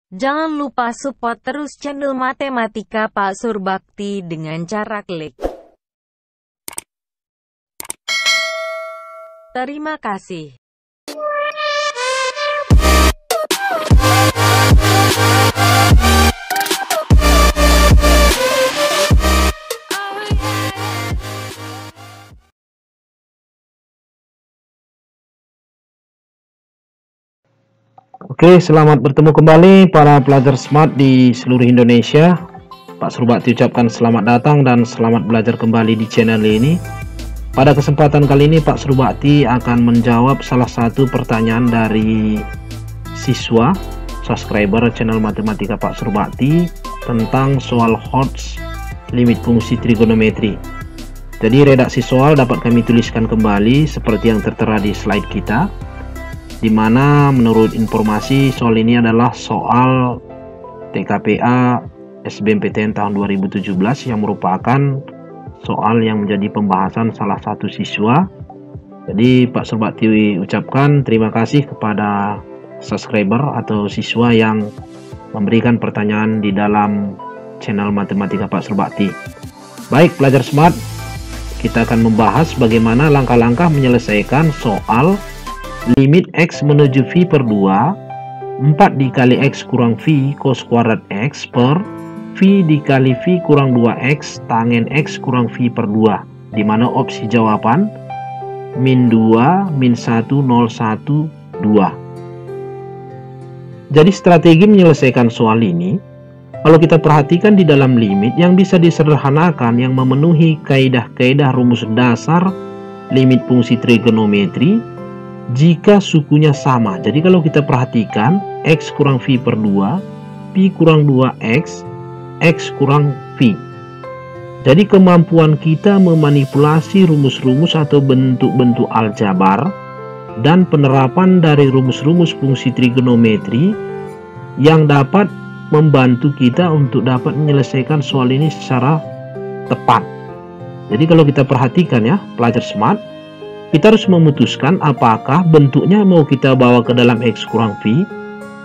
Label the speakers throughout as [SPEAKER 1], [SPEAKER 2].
[SPEAKER 1] Jangan lupa support terus channel Matematika Pak Surbakti dengan cara klik. Terima kasih.
[SPEAKER 2] Oke, selamat bertemu kembali para pelajar smart di seluruh Indonesia. Pak Surbakti ucapkan selamat datang dan selamat belajar kembali di channel ini. Pada kesempatan kali ini Pak Surbakti akan menjawab salah satu pertanyaan dari siswa subscriber channel Matematika Pak Surbakti tentang soal Hodge limit fungsi trigonometri. Jadi redaksi soal dapat kami tuliskan kembali seperti yang tertera di slide kita, di mana menurut informasi soal ini adalah soal TKPA SBMPTN tahun 2017 yang merupakan soal yang menjadi pembahasan salah satu siswa. Jadi Pak Surbakti ucapkan terima kasih kepada subscriber atau siswa yang memberikan pertanyaan di dalam channel Matematika Pak Surbakti. Baik pelajar smart, kita akan membahas bagaimana langkah-langkah menyelesaikan soal limit X menuju V per 2, 4 dikali X kurang V cos kuadrat X per V dikali V kurang 2X tangen X kurang V per 2, di mana opsi jawaban min 2, min 1, 0, 1, 2. Jadi strategi menyelesaikan soal ini, kalau kita perhatikan di dalam limit yang bisa disederhanakan yang memenuhi kaidah-kaidah rumus dasar limit fungsi trigonometri, jika sukunya sama. Jadi kalau kita perhatikan X kurang V per 2, P kurang 2X, X kurang V. Jadi kemampuan kita memanipulasi rumus-rumus atau bentuk-bentuk aljabar dan penerapan dari rumus-rumus fungsi trigonometri yang dapat membantu kita untuk dapat menyelesaikan soal ini secara tepat. Jadi kalau kita perhatikan ya pelajar smart, kita harus memutuskan apakah bentuknya mau kita bawa ke dalam X kurang V,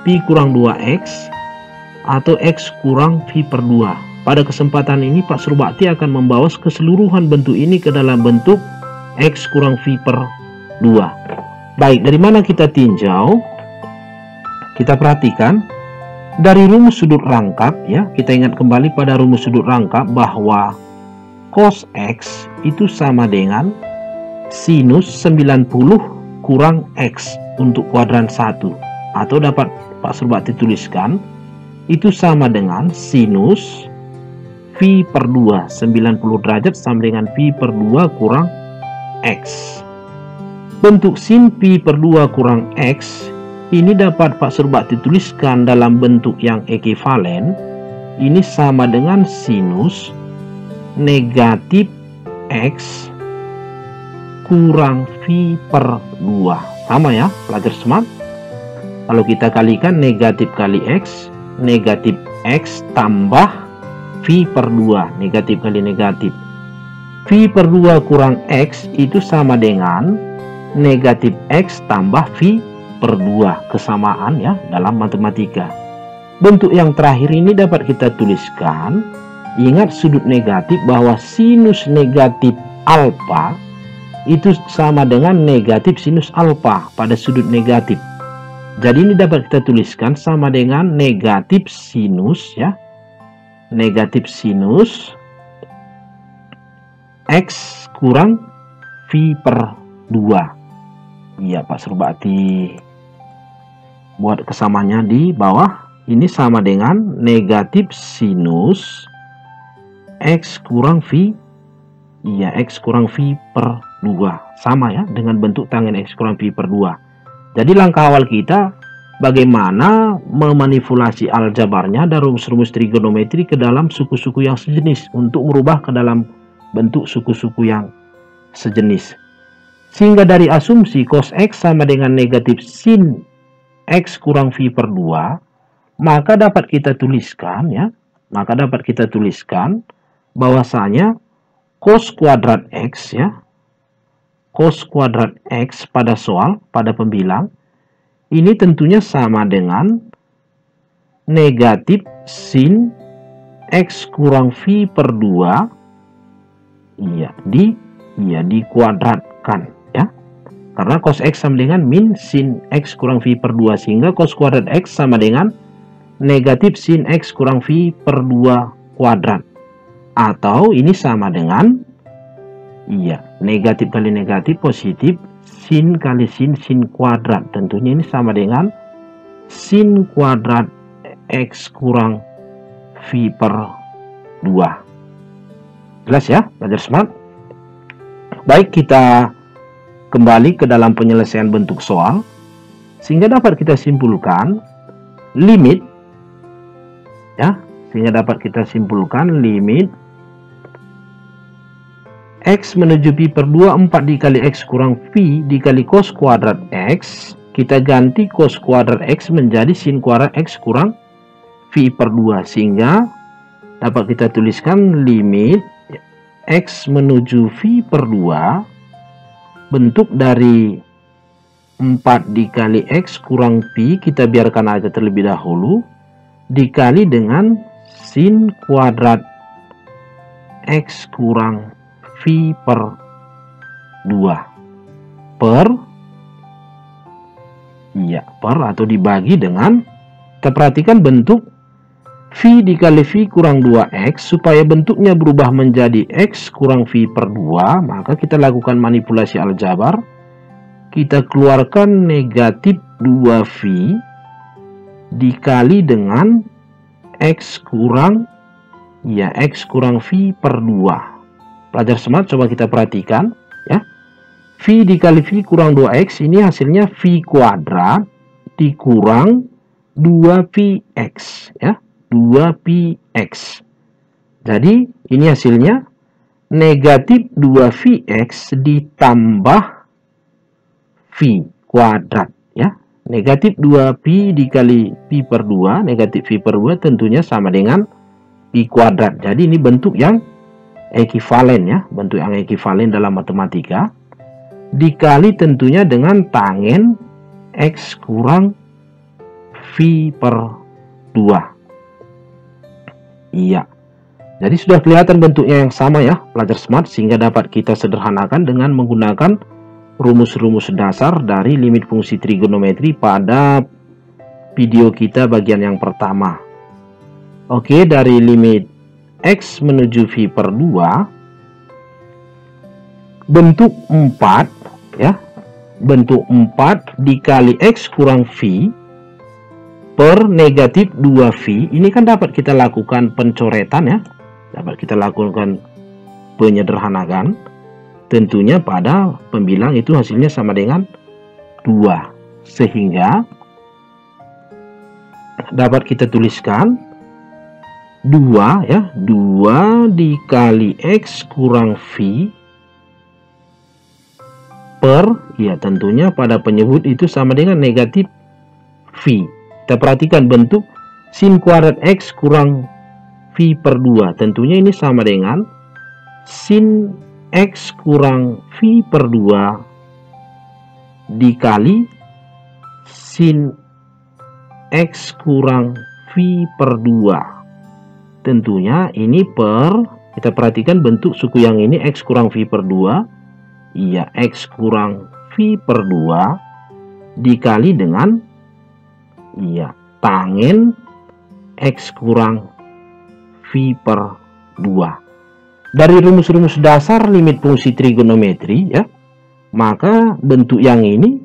[SPEAKER 2] P kurang 2X, atau X kurang V per 2. Pada kesempatan ini Pak Surbakti akan membawa keseluruhan bentuk ini ke dalam bentuk X kurang V per 2. Baik, dari mana kita tinjau? Kita perhatikan dari rumus sudut rangkap ya, kita ingat kembali pada rumus sudut rangkap bahwa cos X itu sama dengan sinus 90 kurang X untuk kuadran 1, atau dapat Pak Surbakti tuliskan itu sama dengan sinus V per 2, 90 derajat sama dengan V per 2 kurang X. Bentuk sin V per 2 kurang X ini dapat Pak Surbakti tuliskan dalam bentuk yang ekivalen, ini sama dengan sinus negatif X kurang V per 2. Sama ya pelajar smart. Kalau kita kalikan negatif kali X, negatif X tambah V per 2, negatif kali negatif. V per 2 kurang X itu sama dengan negatif X tambah V per 2. Kesamaan ya dalam matematika. Bentuk yang terakhir ini dapat kita tuliskan, ingat sudut negatif bahwa sinus negatif alfa itu sama dengan negatif sinus alfa pada sudut negatif. Jadi ini dapat kita tuliskan sama dengan negatif sinus ya, negatif sinus X kurang V per 2. Iya Pak Surbakti buat kesamaannya di bawah. Ini sama dengan negatif sinus X kurang V, iya X kurang V per 2, sama ya dengan bentuk tangen X kurang V per 2. Jadi langkah awal kita bagaimana memanipulasi aljabarnya dan rumus-rumus trigonometri ke dalam suku-suku yang sejenis untuk merubah ke dalam bentuk suku-suku yang sejenis. Sehingga dari asumsi cos X sama dengan negatif sin X kurang V per 2, maka dapat kita tuliskan ya, maka dapat kita tuliskan bahwasanya cos kuadrat X ya, cos kuadrat X pada soal, pada pembilang, ini tentunya sama dengan negatif sin X kurang V per 2 dikuadratkan ya. Karena cos X sama dengan min sin X kurang V per 2, sehingga cos kuadrat X sama dengan negatif sin X kurang V per 2 kuadrat. Atau ini sama dengan negatif kali negatif positif, sin kali sin kuadrat. Tentunya ini sama dengan sin kuadrat X kurang V per 2. Jelas ya, belajar smart? Baik, kita kembali ke dalam penyelesaian bentuk soal, sehingga dapat kita simpulkan limit ya, limit X menuju pi per 2 4 dikali X kurang V dikali cos kuadrat X. Kita ganti cos kuadrat X menjadi sin kuadrat X kurang V per 2, sehingga dapat kita tuliskan limit X menuju V per 2 bentuk dari 4 dikali X kurang Pi, kita biarkan aja terlebih dahulu, dikali dengan sin kuadrat X kurang V per 2 per atau dibagi dengan, kita perhatikan bentuk V dikali V kurang 2X, supaya bentuknya berubah menjadi X kurang V per 2, maka kita lakukan manipulasi aljabar, kita keluarkan negatif 2V dikali dengan X kurang V per 2. Pelajar smart, coba kita perhatikan ya. V dikali V kurang 2X, ini hasilnya V kuadrat dikurang 2PX ya, 2PX. Jadi ini hasilnya negatif 2VX ditambah V kuadrat ya. Negatif 2Pi dikali Pi per 2, negatif V per 2 tentunya sama dengan Pi kuadrat. Jadi ini bentuk yang ekivalen ya, bentuk yang ekivalen dalam matematika, dikali tentunya dengan tangen X kurang V per 2. Jadi sudah kelihatan bentuknya yang sama ya, pelajar smart, sehingga dapat kita sederhanakan dengan menggunakan rumus-rumus dasar dari limit fungsi trigonometri pada video kita bagian yang pertama. Oke, dari limit X menuju V per 2 bentuk 4 ya, bentuk 4 dikali X kurang V per negatif 2V, ini kan dapat kita lakukan pencoretan ya, dapat kita lakukan penyederhanakan, tentunya pada pembilang itu hasilnya sama dengan 2, sehingga dapat kita tuliskan 2 ya, 2 dikali X kurang V per, ya tentunya pada penyebut itu sama dengan negatif V. Kita perhatikan bentuk sin kuadrat X kurang V per 2, tentunya ini sama dengan sin X kurang V per 2 dikali sin X kurang V per 2. Tentunya ini per, kita perhatikan bentuk suku yang ini X kurang V per 2, X kurang V per 2 dikali dengan tangen X kurang V per 2. Dari rumus-rumus dasar limit fungsi trigonometri ya, maka bentuk yang ini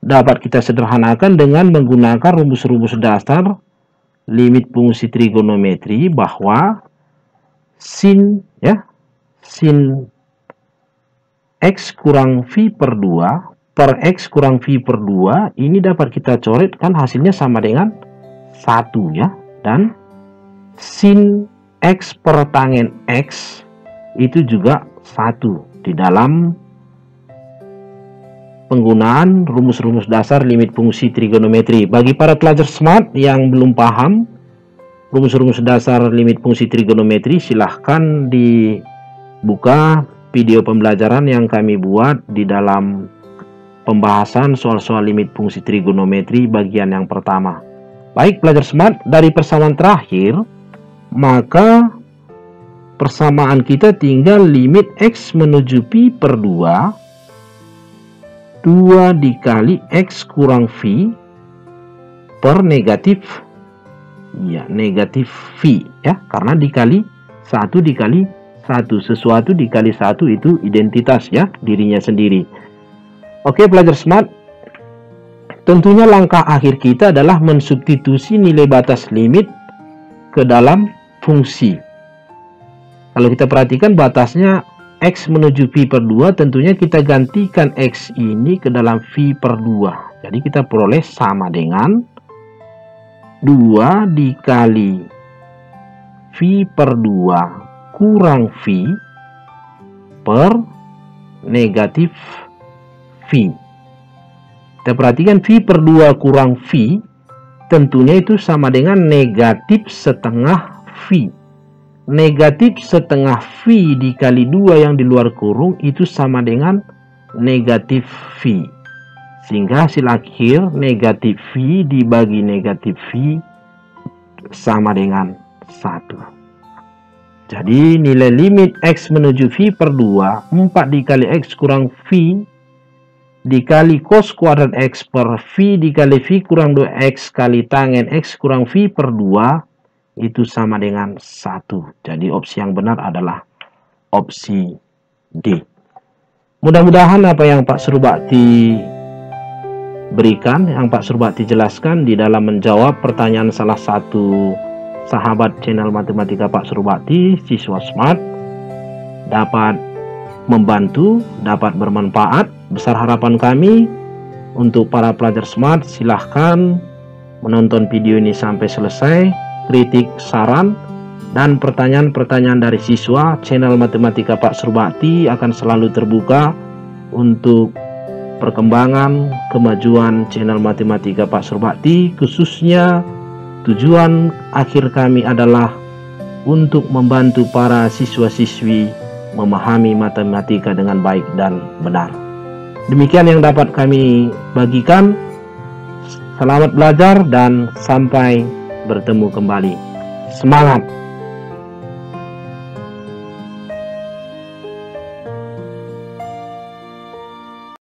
[SPEAKER 2] dapat kita sederhanakan dengan menggunakan rumus-rumus dasar limit fungsi trigonometri, bahwa sin X kurang V per 2 per X kurang V per 2 ini dapat kita coret, kan hasilnya sama dengan 1 ya, dan sin X per tangen X itu juga 1 di dalam penggunaan rumus-rumus dasar limit fungsi trigonometri. Bagi para pelajar smart yang belum paham rumus-rumus dasar limit fungsi trigonometri, silahkan dibuka video pembelajaran yang kami buat di dalam pembahasan soal-soal limit fungsi trigonometri bagian yang pertama. Baik pelajar smart, dari persamaan terakhir, maka persamaan kita tinggal limit X menuju Pi per 2 dikali X kurang V per negatif V ya, karena dikali 1 dikali 1, sesuatu dikali 1 itu identitas ya, dirinya sendiri. Oke pelajar smart, tentunya langkah akhir kita adalah mensubstitusi nilai batas limit ke dalam fungsi. Kalau kita perhatikan batasnya X menuju Pi per 2, tentunya kita gantikan X ini ke dalam V per 2. Jadi kita peroleh sama dengan 2 dikali V per 2 kurang V per negatif V. Kita perhatikan V per 2 kurang V, tentunya itu sama dengan negatif setengah V. Negatif setengah V dikali 2 yang di luar kurung itu sama dengan negatif V. Sehingga hasil akhir negatif V dibagi negatif V sama dengan 1. Jadi nilai limit X menuju V per 2, 4 dikali X kurang V dikali cos kuadrat X per V dikali V kurang 2X kali tangen X kurang V per 2 itu sama dengan 1. Jadi opsi yang benar adalah opsi D. Mudah-mudahan apa yang Pak Surbakti berikan, yang Pak Surbakti jelaskan di dalam menjawab pertanyaan salah satu sahabat channel matematika Pak Surbakti, siswa smart, dapat membantu, dapat bermanfaat. Besar harapan kami untuk para pelajar smart, silahkan menonton video ini sampai selesai. Kritik, saran, dan pertanyaan-pertanyaan dari siswa, channel matematika Pak Surbakti akan selalu terbuka untuk perkembangan, kemajuan channel matematika Pak Surbakti. Khususnya tujuan akhir kami adalah untuk membantu para siswa-siswi memahami matematika dengan baik dan benar. Demikian yang dapat kami bagikan. Selamat belajar dan sampai bertemu kembali. Semangat!